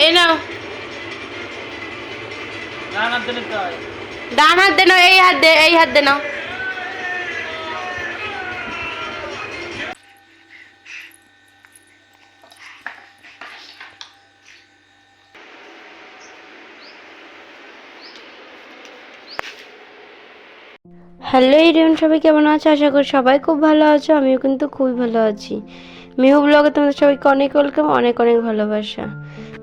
এই নাও, ডান হাত দে নাও, এই হাত দে, এই হাত দে নাও। হ্যালো এরিয়ন, সবাই কেমন আছো? আশা করি সবাই খুব ভালো আছো। আমিও কিন্তু খুবই ভালো আছি। মিহু ব্লগে তোমাদের সবাইকে অনেক ওয়েলকাম, অনেক অনেক ভালোবাসা।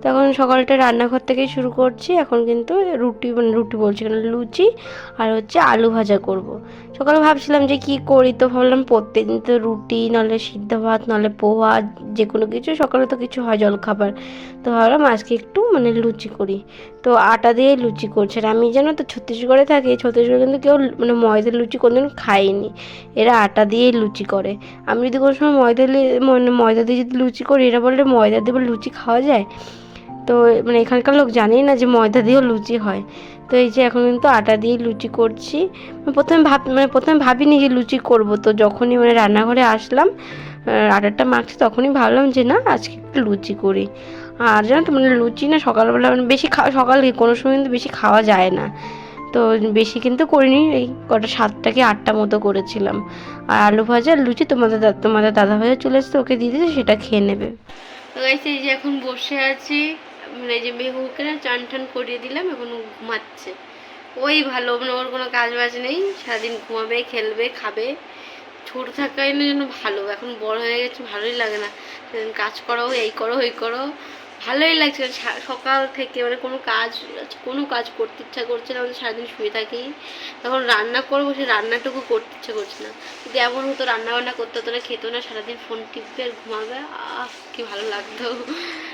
তো এখন সকালটা রান্নাঘর থেকেই শুরু করছি। এখন কিন্তু রুটি বলছি কেন, লুচি আর হচ্ছে আলু ভাজা করব। সকালে ভাবছিলাম যে কি করি, তো ভাবলাম প্রত্যেকদিন তো রুটি নলে সিদ্ধ ভাত নলে পোহা, যে কোনো কিছু সকালে তো কিছু হয় জলখাবার। তো ভাবলাম আজকে একটু লুচি করি। তো আটা দিয়ে লুচি করছে। আর আমি জানো তো ছত্তিশগড়ে থাকি, ছত্তিশগড়ে কিন্তু কেউ ময়দার লুচি কোনোদিন খাইনি। এরা আটা দিয়েই লুচি করে। আমি যদি কোনো সময় ময়দা দিয়ে যদি লুচি করি, এরা বললে ময়দা দিয়ে লুচি খাওয়া যায়। তো এখানকার লোক জানেই না যে ময়দা দিয়েও লুচি হয়। তো এই যে এখন কিন্তু আটা দিয়ে লুচি করছি। প্রথমে ভাবিনি যে লুচি করব। তো যখনই রান্নাঘরে আসলাম, আটাটা মাখছি, তখনই ভাবলাম যে না আজকে একটু লুচি করি। আর জানো তো লুচি না সকালবেলা বেশি সকালে কোনো সময় কিন্তু বেশি খাওয়া যায় না। তো বেশি কিন্তু করিনি, এই কটা 7টা কি 8টা মতো করেছিলাম। আর আলু ভাজা লুচি তোমাদের দাদা ভাজা চলে এসছে, ওকে দিয়ে দিয়েছে, সেটা খেয়ে নেবে। তো গাইছে এই যে এখন বসে আছি, এই যে মেহুকে না চান টান করিয়ে দিলাম, এখন ঘুমাচ্ছে। ওই ভালো, ওর কোনো কাজ বাজ নেই, সারাদিন ঘুমাবে, খেলবে, খাবে। ছোট থাকাই না যেন ভালো, এখন বড় হয়ে গেছে ভালোই লাগে না। কাজ করো, এই করো, ওই করো, ভালোই লাগছে। সকাল থেকে কোনো কাজ করতে ইচ্ছা করছে না, আমাদের সারাদিন শুয়ে থাকি। তখন রান্না করবো, সেই রান্নাটুকু করতে ইচ্ছা করছে না। যদি এমন হতো রান্না বান্না করতে হতো না, খেতো না, সারাদিন ফোন টিপবে আর ঘুমাবে, কি ভালো লাগতো।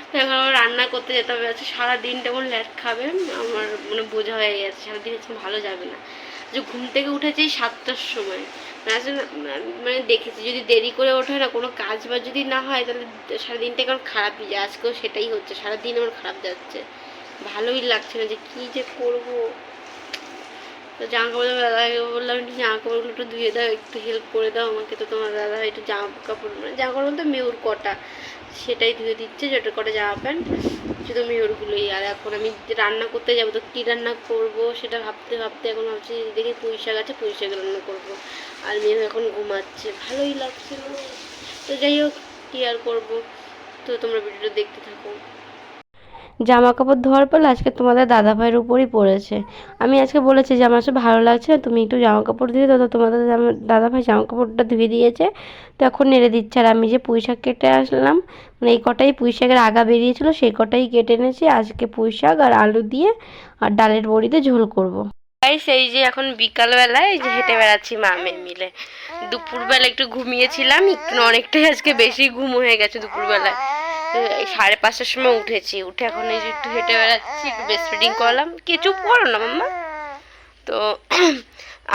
তো এখন আমার রান্না করতে যেতে হবে। আজকে সারাদিন তেমন ল্যাট খাবে, আমার বোঝা হয়ে গেছে, সারাদিন হচ্ছে ভালো যাবে না। যে ঘুম থেকে উঠেছি 7টার সময়, দেখেছি যদি দেরি করে ওঠে না, কোনো কাজ বা যদি না হয়, তাহলে সারাদিনটা কেমন খারাপই যায়। আজকেও সেটাই হচ্ছে, সারাদিন আমার খারাপ যাচ্ছে, ভালোই লাগছে না যে কী যে করবো। তো জামা কাপড় দাদাকে বললাম একটু জামা কাপড়গুলো একটু ধুয়ে দাও, একটু হেল্প করে দাও আমাকে। তো তোমার দাদা একটু জামা কাপড় জামা কাপড় বলতে মেয়ুর কটা, সেটাই ধুয়ে দিচ্ছে, যেটা কটা জামা প্যান্ট, শুধু মেয়ুরগুলোই। আর এখন আমি রান্না করতে যাবো, তো কী রান্না করবো সেটা ভাবতে ভাবতে এখন ভাবছি দেখি পুঁই শাক আছে, পুঁই শাক রান্না করবো। আর মেয়ে এখন ঘুমাচ্ছে, ভালোই লাগছিল। তো যাই হোক, কী আর করবো। তো তোমরা ভিডিওটা দেখতে থাকো। জামা কাপড় ধোয়ার পর আজকে তোমাদের দাদা ভাইয়ের উপরই পড়েছে। আমি আজকে বলেছি যে আমার কাছে ভালো লাগছে না, তুমি একটু জামা কাপড় দিয়ে দাও। তো তোমাদের দাদা ভাই জামা কাপড়টা ধুয়ে দিয়েছে, তো এখন নেড়ে দিচ্ছে। আর আমি যে পুঁই শাক কেটে আসলাম, এই কটাই পুঁই শাকের আগা বেরিয়েছিল, সেই কটাই কেটে এনেছি। আজকে পুঁই শাক আর আলু দিয়ে আর ডালের বড়িতে ঝোল করব। সেই যে এখন বিকালবেলায় এই যে হেঁটে বেড়াচ্ছি মা মেয়ে মিলে। দুপুরবেলা একটু ঘুমিয়েছিলাম, একটু অনেকটাই আজকে বেশি ঘুম হয়ে গেছে দুপুরবেলায়। 5:30টার সময় উঠেছি, উঠে এখন এই যে একটু হেঁটে বেড়াচ্ছি, একটু ব্রেস্ট ফিডিং করলাম। কিছু পড়ো না মাম্মা। তো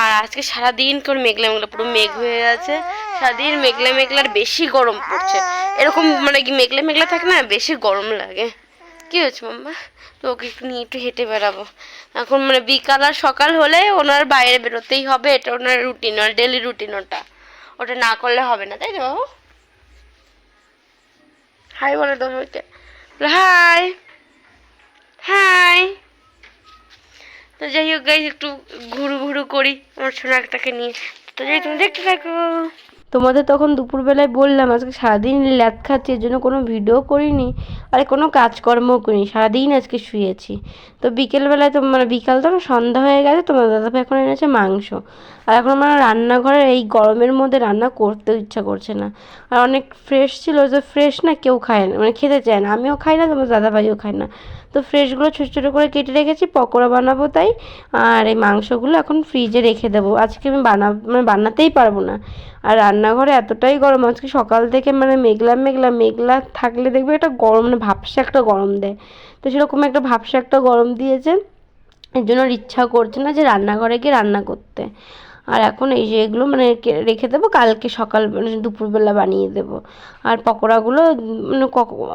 আর আজকে সারাদিন করে মেঘলা মেঘলা, পুরো মেঘ হয়ে আছে, সারাদিন মেঘলা মেঘলা, আর বেশি গরম পড়ছে। এরকম কি মেঘলা মেঘলা থাকে না, বেশি গরম লাগে। কি হয়েছে মাম্মা? তো ওকে একটু নিয়ে একটু হেঁটে বেড়াবো এখন। বিকাল আর সকাল হলে ওনার বাইরে বেরোতেই হবে, এটা ওনার রুটিন, আর ডেলি রুটিন। ওটা না করলে হবে না, তাই তো বাবু? হাই বলে দাও সবাইকে, হাই হাই। তো যাই হোক গাইজ, একটু ঘুরু ঘুরু করি আমার সোনাটাকে নিয়ে। তো যাই, তুমি দেখতে থাকো। তোমাদের তখন দুপুরবেলায় বললাম আজকে সারাদিন ল্যাদ খাচ্ছি, এর জন্য কোনো ভিডিও করিনি, আর কোনো কাজকর্মও করিনি, সারাদিন আজকে শুয়েছি। তো বিকেলবেলায় তো বিকাল তো সন্ধ্যা হয়ে গেছে, তোমার দাদাভাই এখন এনেছে মাংস। আর এখন আমার রান্নাঘরে এই গরমের মধ্যে রান্না করতেও ইচ্ছা করছে না। আর অনেক ফ্রেশ ছিল, যে ফ্রেশ না কেউ খায় না, খেতে চায় না, আমিও খাই না, তোমার দাদাভাইও খায় না। তো ফ্রেশগুলো ছোটো ছোটো করে কেটে রেখেছি, পকোড়া বানাবো তাই। আর এই মাংসগুলো এখন ফ্রিজে রেখে দেবো, আজকে আমি বানাতেই পারবো না। আর রান্নাঘরে এতটাই গরম আজকে সকাল থেকে, মেঘলা মেঘলা মেঘলা থাকলে দেখবে একটা গরম, ভাবসা একটা গরম দেয়। তো সেরকম একটা ভাবসা একটা গরম দিয়েছে, এর জন্য ইচ্ছা করছে না যে রান্নাঘরে গিয়ে রান্না করতে। আর এখন এই যে এগুলো রেখে দেবো, কালকে সকাল দুপুরবেলা বানিয়ে দেবো। আর পকোড়াগুলো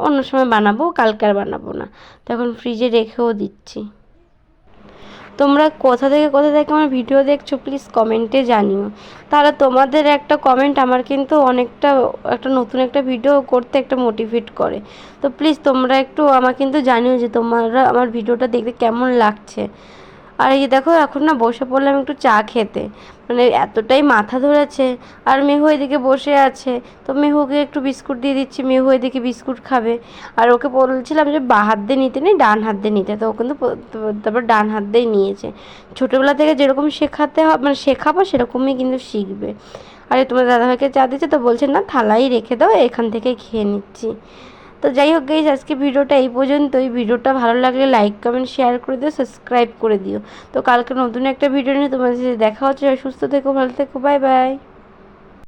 অন্য সময় বানাবো, কালকে আর বানাবো না। তো এখন ফ্রিজে রেখেও দিচ্ছি। তোমরা কোথা থেকে আমার ভিডিও দেখছো প্লিজ কমেন্টে জানিও। তাহলে তোমাদের একটা কমেন্ট আমার কিন্তু অনেকটা একটা নতুন একটা ভিডিও করতে একটা মোটিভেট করে। তো প্লিজ তোমরা একটু আমাকে কিন্তু জানিও যে তোমরা আমার ভিডিওটা দেখতে কেমন লাগছে। আর এই দেখো এখন না বসে পড়লাম একটু চা খেতে, মানে এতটাই মাথা ধরেছে। আর মেহু এদিকে বসে আছে, তো মেহুকে একটু বিস্কুট দিয়ে দিচ্ছি, মেহু এদিকে বিস্কুট খাবে। আর ওকে বলছিলাম যে বাঁ হাত দিয়ে নিতে নেই, ডান হাত দিয়ে নিতে, তো ও কিন্তু তারপর ডান হাত দিয়েই নিয়েছে। ছোটোবেলা থেকে যেরকম শেখাতে হবে মানে শেখাবো সেরকমই কিন্তু শিখবে। আর তোমার দাদাভাইকে চা দিচ্ছে, তো বলছে না থালাই রেখে দাও, এখান থেকে খেয়ে নিচ্ছি। তো যাই হোক গাইস, আজকে ভিডিওটা এই পর্যন্তই। ভিডিওটা ভালো লাগলে লাইক কমেন্ট শেয়ার করে দিও, সাবস্ক্রাইব করে দিও। তো কালকে নতুন একটা ভিডিও নিয়ে তোমাদের সাথে দেখা হচ্ছে। সুস্থ থেকো, ভালো থেকো, বাই বাই।